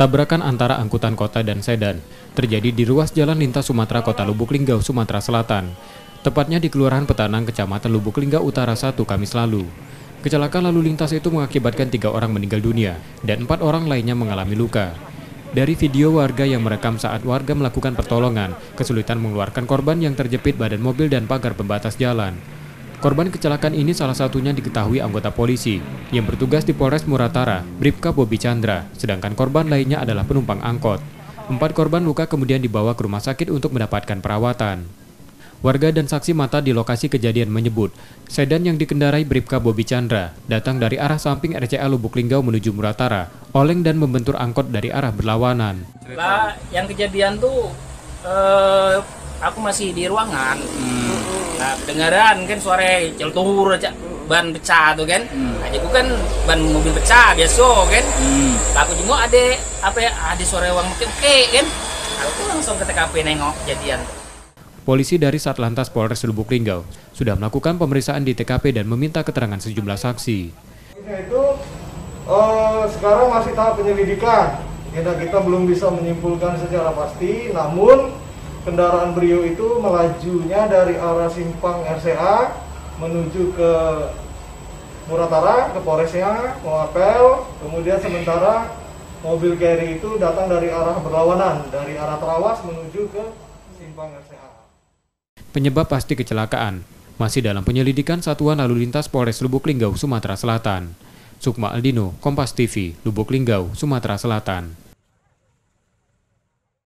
Tabrakan antara angkutan kota dan sedan terjadi di ruas jalan lintas Sumatera Kota Lubuk Linggau, Sumatera Selatan. Tepatnya di Kelurahan Petanang, Kecamatan Lubuk Linggau Utara 1, Kamis lalu. Kecelakaan lalu lintas itu mengakibatkan 3 orang meninggal dunia dan 4 orang lainnya mengalami luka. Dari video warga yang merekam saat warga melakukan pertolongan, kesulitan mengeluarkan korban yang terjepit badan mobil dan pagar pembatas jalan. Korban kecelakaan ini salah satunya diketahui anggota polisi yang bertugas di Polres Muratara, Bribka Bobi Chandra, sedangkan korban lainnya adalah penumpang angkot. 4 korban luka kemudian dibawa ke rumah sakit untuk mendapatkan perawatan. Warga dan saksi mata di lokasi kejadian menyebut, sedan yang dikendarai Bribka Bobi Chandra datang dari arah samping RCA Lubuk Linggau menuju Muratara, oleng dan membentur angkot dari arah berlawanan. Lah, yang kejadian tuh aku masih di ruangan. Nah, kedengaran kan suara celtur aja, ban pecah tuh kan. Aja gua kan ban mobil pecah biasa kan. Aku juga ada suara uang oke kan. Aku langsung ke TKP nengok kejadian. Polisi dari Satlantas Polres Lubuk Linggau sudah melakukan pemeriksaan di TKP dan meminta keterangan sejumlah saksi. Itu sekarang masih tahap penyelidikan. Kita belum bisa menyimpulkan secara pasti, namun kendaraan Brio itu melajunya dari arah simpang RCA menuju ke Muratara, ke Polresnya, mau apel. Kemudian sementara mobil carry itu datang dari arah berlawanan, dari arah Trawas menuju ke simpang RCA. Penyebab pasti kecelakaan masih dalam penyelidikan Satuan Lalu Lintas Polres Lubuk Linggau, Sumatera Selatan. Sukma Aldino, Kompas TV, Lubuk Linggau, Sumatera Selatan.